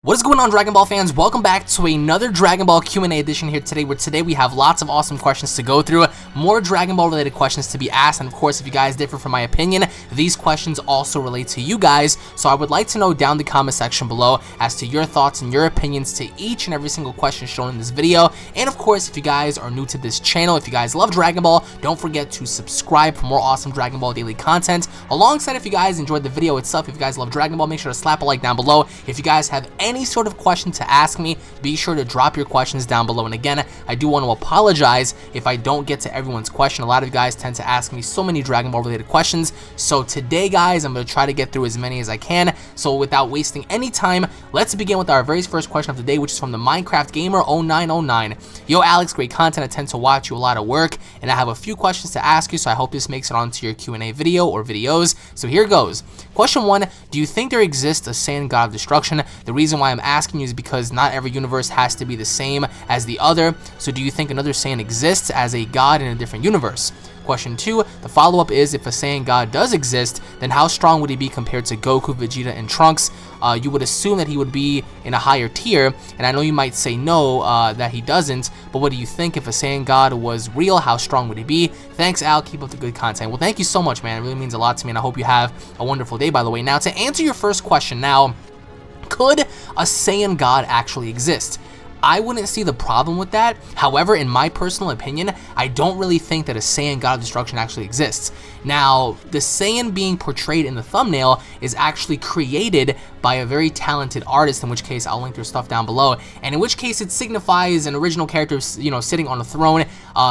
What is going on, Dragon Ball fans? Welcome back to another Dragon Ball Q&A edition here today, where today we have lots of awesome questions to go through, more Dragon Ball related questions to be asked, and of course, if you guys differ from my opinion, these questions also relate to you guys, so I would like to know down in the comment section below as to your thoughts and your opinions to each and every single question shown in this video. And of course, if you guys are new to this channel, if you guys love Dragon Ball, don't forget to subscribe for more awesome Dragon Ball daily content. Alongside, if you guys enjoyed the video itself, if you guys love Dragon Ball, make sure to slap a like down below. If you guys have any sort of question to ask me, be sure to drop your questions down below. And again, I do want to apologize if I don't get to everyone's question. A lot of you guys tend to ask me so many Dragon Ball related questions, so today guys, I'm going to try to get through as many as I can. So without wasting any time, let's begin with our very first question of the day, which is from the Minecraft Gamer 0909. Yo Alex, great content. I tend to watch you a lot of work, and I have a few questions to ask you, so I hope this makes it onto your Q&A video or videos. So here goes. Question 1, do you think there exists a Saiyan God of Destruction? The reason why I'm asking you is because not every universe has to be the same as the other, so do you think another Saiyan exists as a god in a different universe? Question 2, the follow-up is, if a Saiyan God does exist, then how strong would he be compared to Goku, Vegeta, and Trunks? You would assume that he would be in a higher tier, and I know you might say no, that he doesn't, but what do you think? If a Saiyan God was real, how strong would he be? Thanks, Al. Keep up the good content. Well, thank you so much, man. It really means a lot to me, and I hope you have a wonderful day, by the way. Now, to answer your first question now, could a Saiyan God actually exist? I wouldn't see the problem with that. However, in my personal opinion, I don't really think that a Saiyan God of Destruction actually exists. Now, the Saiyan being portrayed in the thumbnail is actually created by a very talented artist, in which case I'll link their stuff down below, and in which case it signifies an original character, you know, sitting on a throne,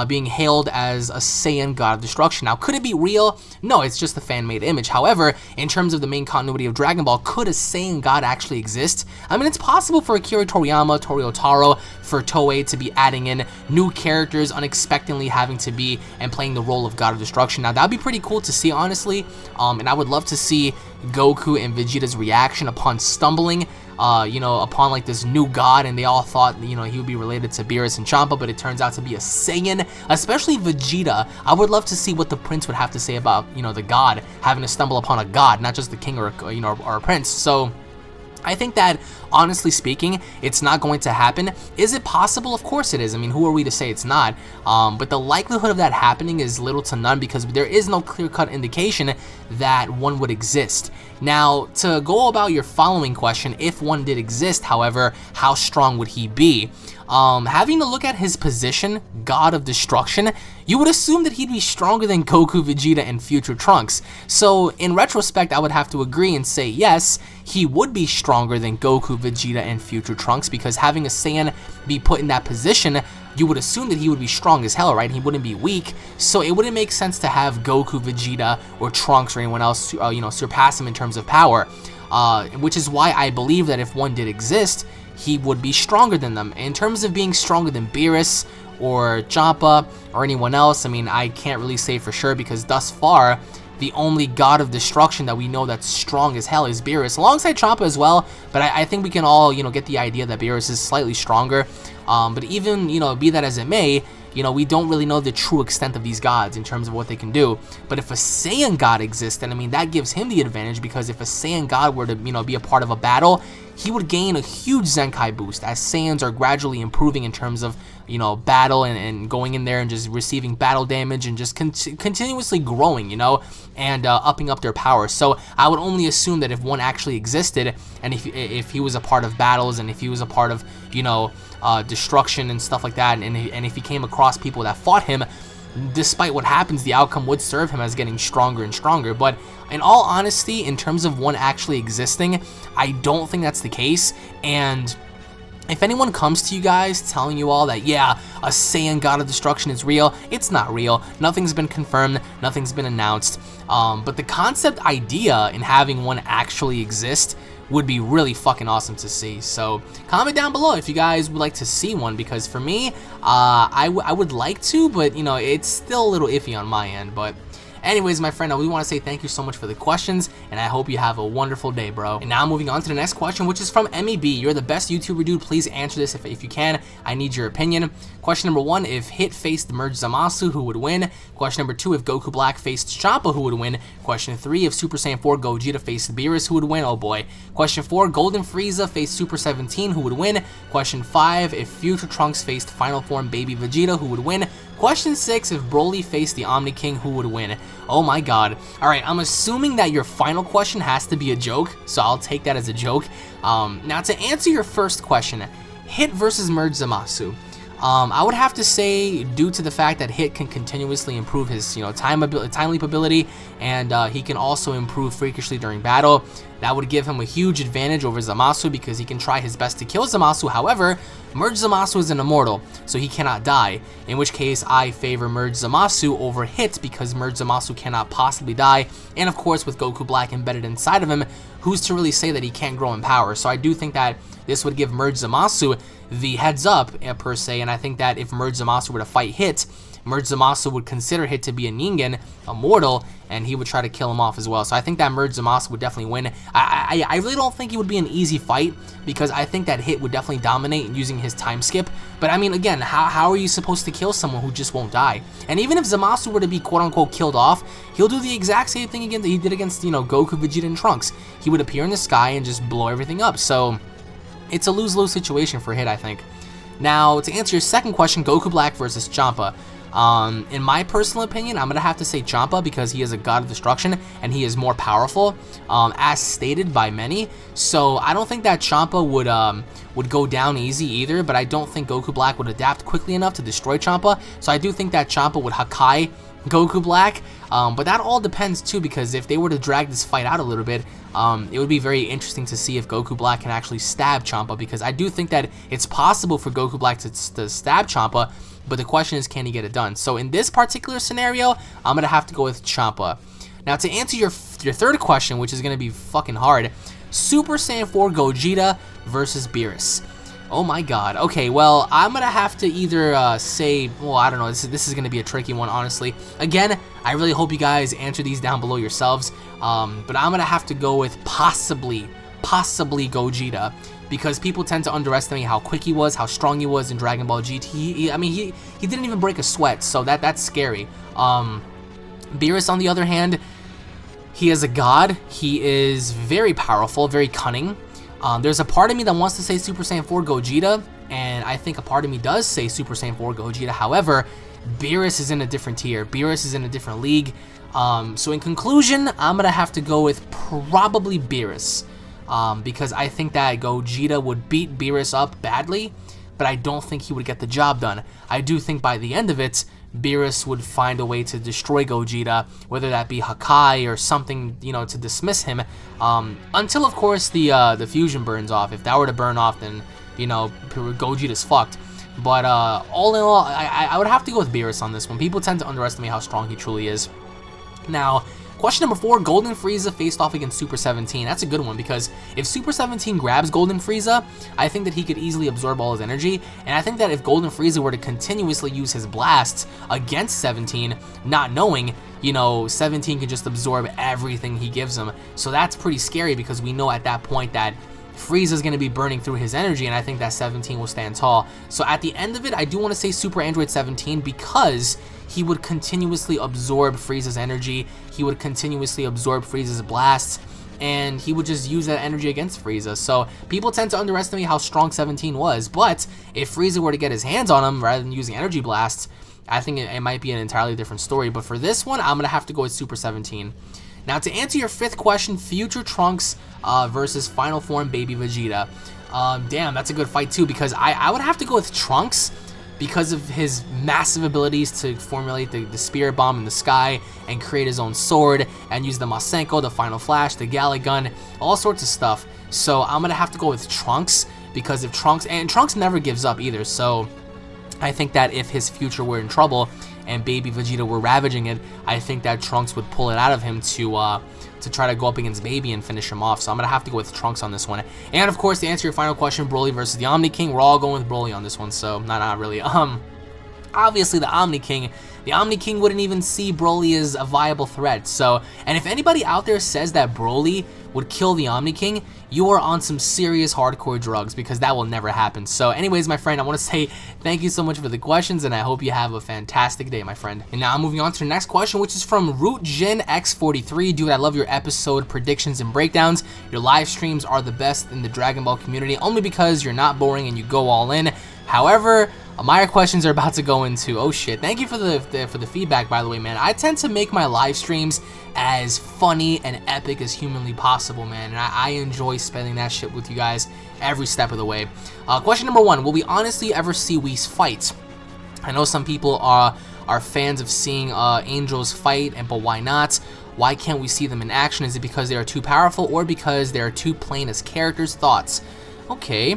being hailed as a Saiyan God of Destruction. Now, could it be real? No, it's just a fan-made image. However, in terms of the main continuity of Dragon Ball, could a Saiyan God actually exist? I mean, it's possible for Akira Toriyama, Toriotaro, for Toei to be adding in new characters, unexpectedly having to be and playing the role of God of Destruction. Now, that'd be pretty cool to see, honestly, and I would love to see Goku and Vegeta's reaction upon stumbling, you know, upon like this new god, and they all thought, you know, he would be related to Beerus and Champa, but it turns out to be a Saiyan, especially Vegeta. I would love to see what the prince would have to say about, you know, the god having to stumble upon a god, not just the king or, you know, or a prince. So I think that, honestly speaking, it's not going to happen. Is it possible? Of course it is. I mean, who are we to say it's not? But the likelihood of that happening is little to none, because there is no clear-cut indication that one would exist. Now, to go about your following question, if one did exist, however, how strong would he be? Having to look at his position, God of Destruction, you would assume that he'd be stronger than Goku, Vegeta, and future Trunks. So, in retrospect, I would have to agree and say yes, he would be stronger than Goku, Vegeta, and future Trunks, because having a Saiyan be put in that position, you would assume that he would be strong as hell, right? He wouldn't be weak, so it wouldn't make sense to have Goku, Vegeta, or Trunks, or anyone else, you know, surpass him in terms of power. Which is why I believe that if one did exist, he would be stronger than them. In terms of being stronger than Beerus or Champa or anyone else, I mean, I can't really say for sure, because thus far, the only God of Destruction that we know that's strong as hell is Beerus, alongside Champa as well, but I think we can all, you know, get the idea that Beerus is slightly stronger. But even, you know, be that as it may, you know, we don't really know the true extent of these gods in terms of what they can do. But if a Saiyan God exists, then I mean, that gives him the advantage, because if a Saiyan God were to, you know, be a part of a battle, he would gain a huge Zenkai boost, as Saiyans are gradually improving in terms of, you know, battle and going in there and just receiving battle damage and just continuously growing, you know, and upping up their power. So I would only assume that if one actually existed, and if he was a part of battles, and if he was a part of, you know, destruction and stuff like that, and if he came across people that fought him, despite what happens, the outcome would serve him as getting stronger and stronger. But in all honesty, in terms of one actually existing, I don't think that's the case. And if anyone comes to you guys telling you all that, yeah, a Saiyan God of Destruction is real, it's not real. Nothing's been confirmed, nothing's been announced. But the concept idea in having one actually exist would be really fucking awesome to see. So comment down below if you guys would like to see one, because for me, I would like to, but you know, it's still a little iffy on my end. But Anyways, my friend, I really want to say thank you so much for the questions, and I hope you have a wonderful day, bro. And now moving on to the next question, which is from MEB. You're the best YouTuber, dude. Please answer this if you can. I need your opinion. Question number 1, if Hit faced merged Zamasu, who would win? Question number 2, if Goku Black faced Champa, who would win? Question 3, if Super Saiyan 4 Gogeta faced Beerus, who would win? Oh boy. Question 4, Golden Frieza faced Super 17, who would win? Question 5, if Future Trunks faced Final Form Baby Vegeta, who would win? Question 6, if Broly faced the Omni King, who would win? Oh my god. Alright, I'm assuming that your final question has to be a joke, so I'll take that as a joke. Now to answer your first question, Hit versus merged Zamasu. I would have to say, due to the fact that Hit can continuously improve his, time leap ability, and he can also improve freakishly during battle, that would give him a huge advantage over Zamasu because he can try his best to kill Zamasu. However, merged Zamasu is an immortal, so he cannot die, in which case I favor merged Zamasu over Hit because merged Zamasu cannot possibly die, and of course with Goku Black embedded inside of him, who's to really say that he can't grow in power? So I do think that this would give merged Zamasu the heads up, per se, and I think that if merged Zamasu were to fight Hit, merged Zamasu would consider Hit to be a Ningen, a mortal, and he would try to kill him off as well. So I think that merged Zamasu would definitely win. I really don't think it would be an easy fight because I think that Hit would definitely dominate using his time skip. But I mean, again, how are you supposed to kill someone who just won't die? And even if Zamasu were to be quote-unquote killed off, he'll do the exact same thing again that he did against, Goku, Vegeta, and Trunks. He would appear in the sky and just blow everything up. So it's a lose-lose situation for Hit, I think. Now, to answer your second question, Goku Black versus Champa. In my personal opinion, I'm going to have to say Champa because he is a god of destruction and he is more powerful, as stated by many. So I don't think that Champa would go down easy either, but I don't think Goku Black would adapt quickly enough to destroy Champa. So I do think that Champa would Hakai Goku Black, but that all depends too, because if they were to drag this fight out a little bit, it would be very interesting to see if Goku Black can actually stab Champa, because I do think that it's possible for Goku Black to stab Champa, but the question is, can he get it done? So in this particular scenario, I'm going to have to go with Champa. Now to answer your third question, which is going to be fucking hard, Super Saiyan 4 Gogeta versus Beerus. Oh my god. Okay, well, I'm going to have to either say, well, I don't know, this is going to be a tricky one, honestly. Again, I really hope you guys answer these down below yourselves, but I'm going to have to go with possibly Gogeta, because people tend to underestimate how quick he was, how strong he was in Dragon Ball GT. I mean, he didn't even break a sweat, so that's scary. Beerus, on the other hand, he is a god. He is very powerful, very cunning. There's a part of me that wants to say Super Saiyan 4 Gogeta, and I think a part of me does say Super Saiyan 4 Gogeta. However, Beerus is in a different tier. Beerus is in a different league. So in conclusion, I'm going to have to go with probably Beerus. Because I think that Gogeta would beat Beerus up badly, but I don't think he would get the job done. I do think by the end of it, Beerus would find a way to destroy Gogeta, whether that be Hakai or something, to dismiss him, until, of course, the fusion burns off. If that were to burn off, then, Gogeta's fucked. But all in all, I would have to go with Beerus on this one. People tend to underestimate how strong he truly is. Now, question number 4, Golden Frieza faced off against Super 17. That's a good one, because if Super 17 grabs Golden Frieza, I think that he could easily absorb all his energy, and I think that if Golden Frieza were to continuously use his blasts against 17, not knowing, 17 can just absorb everything he gives him. So that's pretty scary, because we know at that point that Frieza's going to be burning through his energy, and I think that 17 will stand tall. So at the end of it, I do want to say Super Android 17, because he would continuously absorb Frieza's energy, he would continuously absorb Frieza's blasts, and he would just use that energy against Frieza. So people tend to underestimate how strong 17 was, but if Frieza were to get his hands on him rather than using energy blasts, I think it might be an entirely different story. But for this one, I'm going to have to go with Super 17. Now to answer your fifth question, Future Trunks versus Final Form Baby Vegeta. Damn, that's a good fight too, because I would have to go with Trunks, because of his massive abilities to formulate the Spirit Bomb in the sky and create his own sword and use the Masenko, the Final Flash, the Galley Gun, all sorts of stuff. So I'm going to have to go with Trunks, because if Trunks never gives up either, so I think that if his future were in trouble and Baby Vegeta were ravaging it, I think that Trunks would pull it out of him to try to go up against Baby and finish him off. So I'm going to have to go with Trunks on this one. And of course, to answer your final question, Broly versus the Omni King, we're all going with Broly on this one, so not really. obviously the Omni King. The Omni King wouldn't even see Broly as a viable threat. So, and if anybody out there says that Broly would kill the Omni King, you are on some serious hardcore drugs, because that will never happen. So anyways, my friend, I want to say thank you so much for the questions, and I hope you have a fantastic day, my friend. And now I'm moving on to the next question, which is from RootJinX43. Dude, I love your episode predictions and breakdowns. Your live streams are the best in the Dragon Ball community, only because you're not boring and you go all in. However, my questions are about to go into, oh shit, thank you for the feedback, by the way, man. I tend to make my live streams as funny and epic as humanly possible, man, and I enjoy spending that shit with you guys every step of the way. Question number 1, will we honestly ever see Whis fight? I know some people are fans of seeing angels fight, but why not? Why can't we see them in action? Is it because they are too powerful, or because they are too plain as characters? Thoughts? Okay.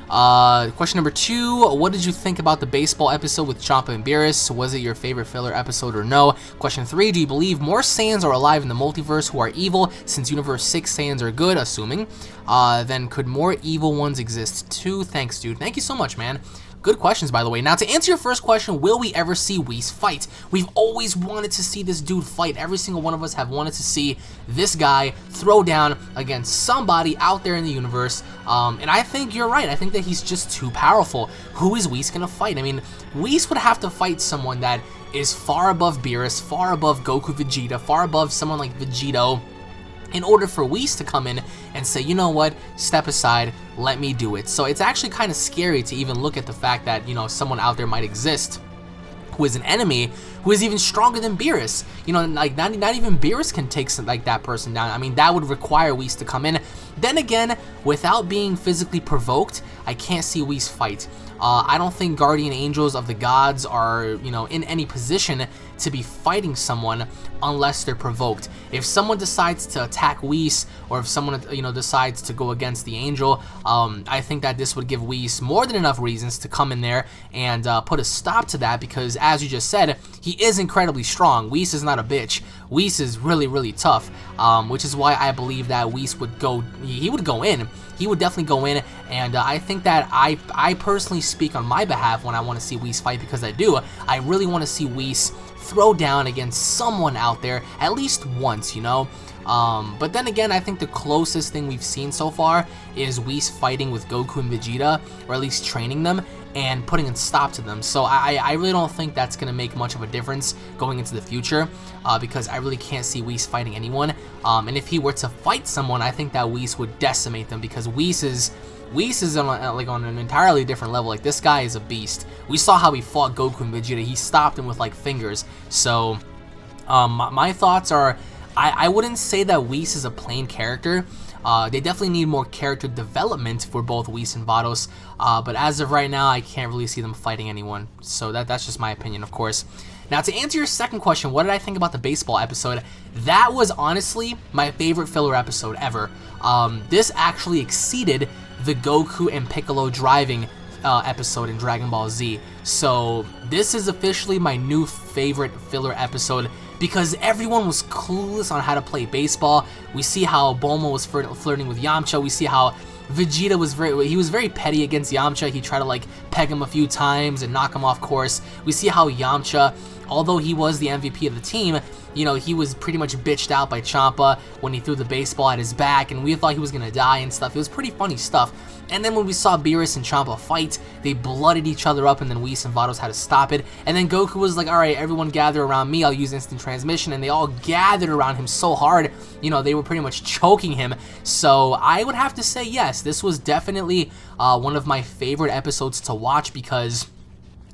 Question number 2, what did you think about the baseball episode with Champa and Beerus? Was it your favorite filler episode or no? Question 3, do you believe more Saiyans are alive in the multiverse who are evil, since Universe 6 Saiyans are good, assuming? Then could more evil ones exist too? Thanks, dude. Thank you so much, man. Good questions, by the way. Now, to answer your first question, will we ever see Whis fight? We've always wanted to see this dude fight. Every single one of us have wanted to see this guy throw down against somebody out there in the universe. And I think you're right. I think that he's just too powerful. Who is Whis gonna fight? I mean, Whis would have to fight someone that is far above Beerus, far above Goku Vegeta, far above someone like Vegeto, in order for Whis to come in and say, you know what, step aside, let me do it. So it's actually kind of scary to even look at the fact that, you know, someone out there might exist who is an enemy, who is even stronger than Beerus. You know, like, not even Beerus can take like that person down. I mean, that would require Whis to come in. Then again, without being physically provoked, I can't see Whis fight. I don't think guardian angels of the gods are, you know, in any position to be fighting someone unless they're provoked. If someone decides to attack Whis, or if someone, you know, decides to go against the angel, I think that this would give Whis more than enough reasons to come in there and put a stop to that, because as you just said, he is incredibly strong. Whis is not a bitch. Whis is really, really tough, which is why I believe that Whis would go, he would go in. He would definitely go in, and I think that I personally speak on my behalf when I want to see Whis fight, because I do. I really want to see Whis throw down against someone out there at least once, you know. But then again, I think the closest thing we've seen so far is Whis fighting with Goku and Vegeta, or at least training them and putting a stop to them. So I really don't think that's going to make much of a difference going into the future, because I really can't see Whis fighting anyone. And if he were to fight someone, I think that Whis would decimate them, because Whis is on an entirely different level. Like, this guy is a beast. We saw how he fought Goku and Vegeta. He stopped him with like fingers. So my thoughts are, I wouldn't say that Whis is a plain character. They definitely need more character development for both Whis and Vados, but as of right now, I can't really see them fighting anyone. So that's just my opinion, of course. Now, to answer your second question, what did I think about the baseball episode? That was honestly my favorite filler episode ever. This actually exceeded the Goku and Piccolo driving episode in Dragon Ball Z. So this is officially my new favorite filler episode, because everyone was clueless on how to play baseball. We see how Bulma was flirting with Yamcha. We see how Vegeta was very petty against Yamcha. He tried to like peg him a few times and knock him off course. We see how Yamcha, although he was the MVP of the team, you know, he was pretty much bitched out by Champa when he threw the baseball at his back, and we thought he was gonna die and stuff. It was pretty funny stuff. And then when we saw Beerus and Champa fight, they blooded each other up, and then Whis and Vados had to stop it. And then Goku was like, alright, everyone gather around me, I'll use instant transmission, and they all gathered around him so hard, you know, they were pretty much choking him. So I would have to say yes, this was definitely one of my favorite episodes to watch, because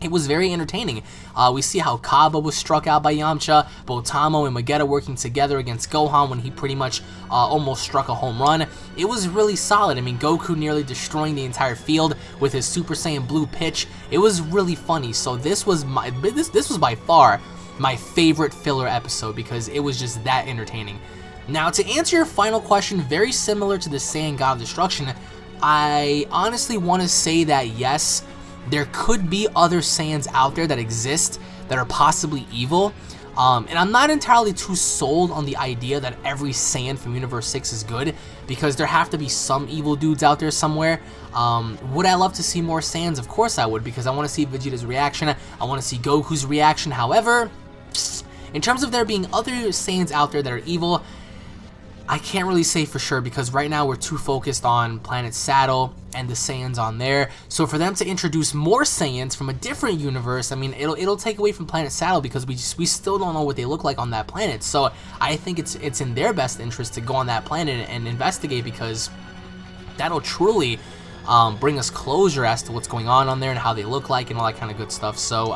it was very entertaining. We see how Kaba was struck out by Yamcha, Botamo and Vegeto working together against Gohan when he pretty much almost struck a home run. It was really solid. I mean, Goku nearly destroying the entire field with his Super Saiyan Blue pitch. It was really funny. So this was by far my favorite filler episode, because it was just that entertaining. Now, to answer your final question, very similar to the Saiyan God of Destruction, I honestly want to say that yes, there could be other Saiyans out there that exist that are possibly evil, And I'm not entirely too sold on the idea that every Saiyan from Universe 6 is good, because there have to be some evil dudes out there somewhere. Would I love to see more Saiyans? Of course I would, because I want to see Vegeta's reaction, I want to see Goku's reaction. However, in terms of there being other Saiyans out there that are evil, I can't really say for sure, because right now we're too focused on Planet Saddle and the Saiyans on there. So for them to introduce more Saiyans from a different universe, I mean, it'll take away from Planet Saddle, because we still don't know what they look like on that planet. So I think it's in their best interest to go on that planet and investigate, because that'll truly bring us closure as to what's going on there and how they look like and all that kind of good stuff. So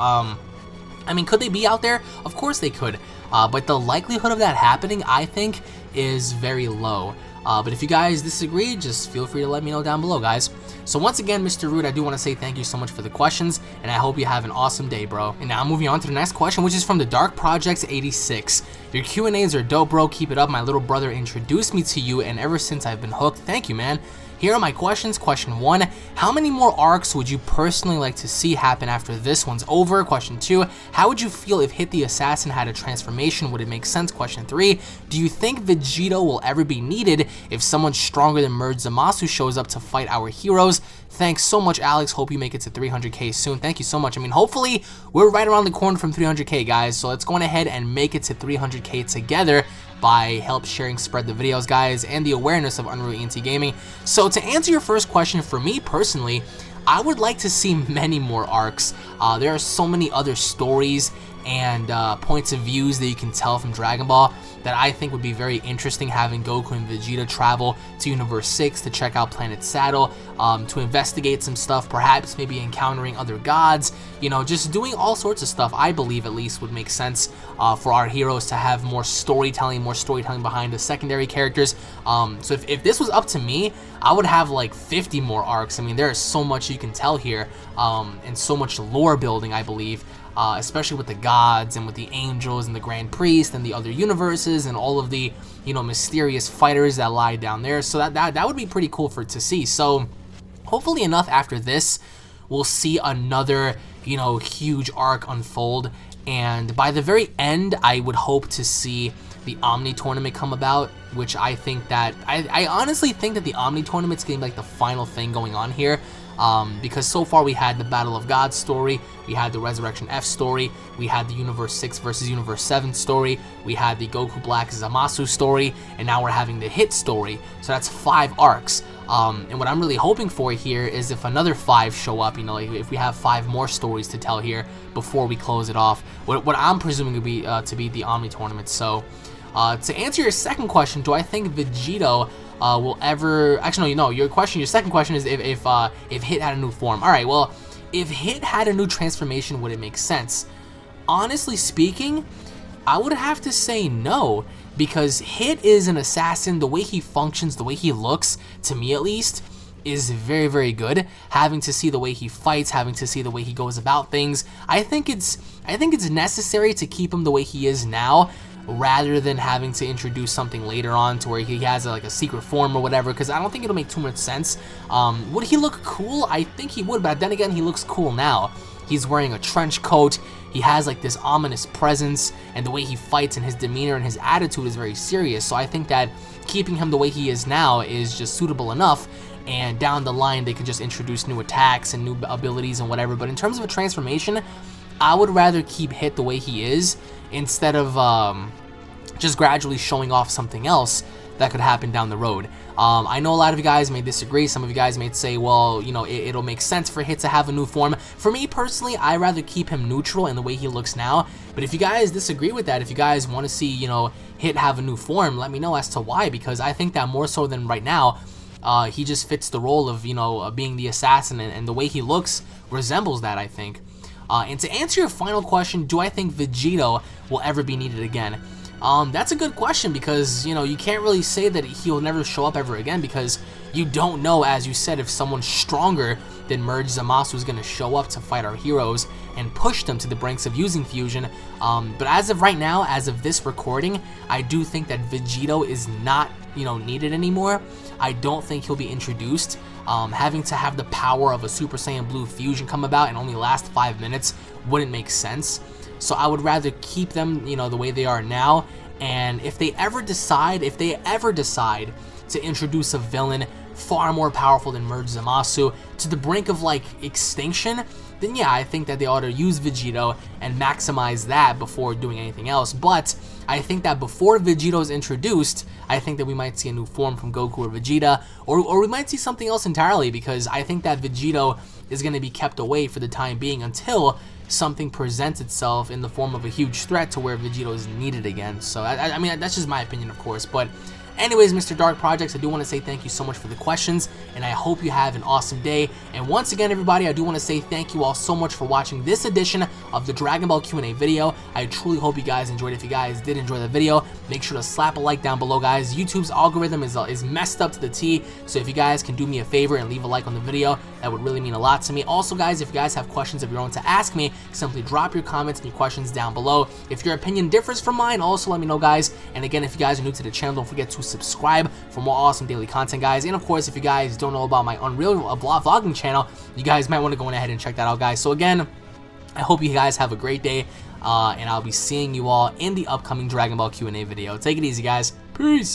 I mean, could they be out there? Of course they could. But the likelihood of that happening, I think, is very low. But if you guys disagree, just feel free to let me know down below, guys. So once again, Mr. Rude, I do want to say thank you so much for the questions, and I hope you have an awesome day, bro. And now moving on to the next question, which is from the Dark Projects 86. Your Q&As are dope, bro. Keep it up. My little brother introduced me to you, and ever since I've been hooked. Thank you, man. Here are my questions. Question 1, how many more arcs would you personally like to see happen after this one's over? Question 2, how would you feel if Hit the Assassin had a transformation? Would it make sense? Question 3, do you think Vegeto will ever be needed if someone stronger than Merge Zamasu shows up to fight our heroes? Thanks so much, Alex. Hope you make it to 300k soon. Thank you so much. I mean, hopefully we're right around the corner from 300k, guys. So let's go on ahead and make it to 300k together by help sharing, spread the videos, guys, and the awareness of UnrealEntGaming. So to answer your first question, for me personally, I would like to see many more arcs. There are so many other stories and points of views that you can tell from Dragon Ball that I think would be very interesting, having Goku and Vegeta travel to Universe 6 to check out Planet Saddle, to investigate some stuff, perhaps maybe encountering other gods, you know, just doing all sorts of stuff. I believe at least would make sense for our heroes to have more storytelling behind the secondary characters. So if this was up to me, I would have like 50 more arcs. I mean, there is so much you can tell here, and so much lore building, I believe. Especially with the gods and with the angels and the Grand Priest and the other universes and all of the, you know, mysterious fighters that lie down there. So that would be pretty cool to see. So hopefully enough after this, we'll see another, you know, huge arc unfold. And by the very end, I would hope to see the Omni tournament come about, which I think that, I honestly think that the Omni tournament's getting like the final thing going on here. Because so far we had the Battle of Gods story, we had the Resurrection F story, we had the Universe 6 versus Universe 7 story, we had the Goku Black Zamasu story, and now we're having the Hit story. So that's 5 arcs. And what I'm really hoping for here is if another 5 show up, you know, like if we have 5 more stories to tell here before we close it off, what I'm presuming to be the Omni tournament. So to answer your second question, do I think Vegeto will ever, actually no, your second question is if Hit had a new form. All right, well, if Hit had a new transformation, would it make sense? Honestly speaking, I would have to say no, because Hit is an assassin. The way he functions, the way he looks, to me at least, is very, very good. Having to see the way he fights, having to see the way he goes about things, I think it's necessary to keep him the way he is now, rather than having to introduce something later on to where he has like a secret form or whatever, because I don't think it'll make too much sense. Would he look cool? I think he would, but then again, he looks cool now. He's wearing a trench coat, he has like this ominous presence, and the way he fights and his demeanor and his attitude is very serious. So I think that keeping him the way he is now is just suitable enough, and down the line they could just introduce new attacks and new abilities and whatever. But in terms of a transformation, I would rather keep Hit the way he is, instead of just gradually showing off something else that could happen down the road. I know a lot of you guys may disagree. Some of you guys may say, well, you know, it'll make sense for Hit to have a new form. For me personally, I'd rather keep him neutral in the way he looks now. But if you guys disagree with that, if you guys want to see, you know, Hit have a new form, let me know as to why, because I think that more so than right now, he just fits the role of, you know, being the assassin, and the way he looks resembles that, I think. And to answer your final question, do I think Vegeto will ever be needed again? That's a good question, because, you know, you can't really say that he'll never show up ever again, because you don't know, as you said, if someone stronger than Merge Zamasu is going to show up to fight our heroes and push them to the brinks of using fusion. But as of right now, as of this recording, I do think that Vegeto is not, you know, needed anymore. I don't think he'll be introduced. Having to have the power of a Super Saiyan Blue fusion come about and only last 5 minutes wouldn't make sense. So I would rather keep them, you know, the way they are now. And if they ever decide to introduce a villain far more powerful than Merge Zamasu to the brink of like extinction, then yeah, I think that they ought to use Vegeto and maximize that before doing anything else. But I think that before Vegeto is introduced, I think that we might see a new form from Goku or Vegeta, or we might see something else entirely, because I think that Vegeto is going to be kept away for the time being until something presents itself in the form of a huge threat to where Vegeto is needed again. So I mean, that's just my opinion, of course. But anyways, Mr. Dark Projects, I do want to say thank you so much for the questions, and I hope you have an awesome day. And once again, everybody, I do want to say thank you all so much for watching this edition of the Dragon Ball Q&A video. I truly hope you guys enjoyed it. If you guys did enjoy the video, make sure to slap a like down below, guys. YouTube's algorithm is messed up to the T, so if you guys can do me a favor and leave a like on the video, that would really mean a lot to me. Also, guys, if you guys have questions of your own to ask me, simply drop your comments and your questions down below. If your opinion differs from mine, also let me know, guys. And again, if you guys are new to the channel, don't forget to subscribe for more awesome daily content, guys. And of course, if you guys don't know about my Unreal vlogging channel, you guys might want to go ahead and check that out, guys. So again, I hope you guys have a great day, and I'll be seeing you all in the upcoming Dragon Ball Q&A video. Take it easy, guys. Peace.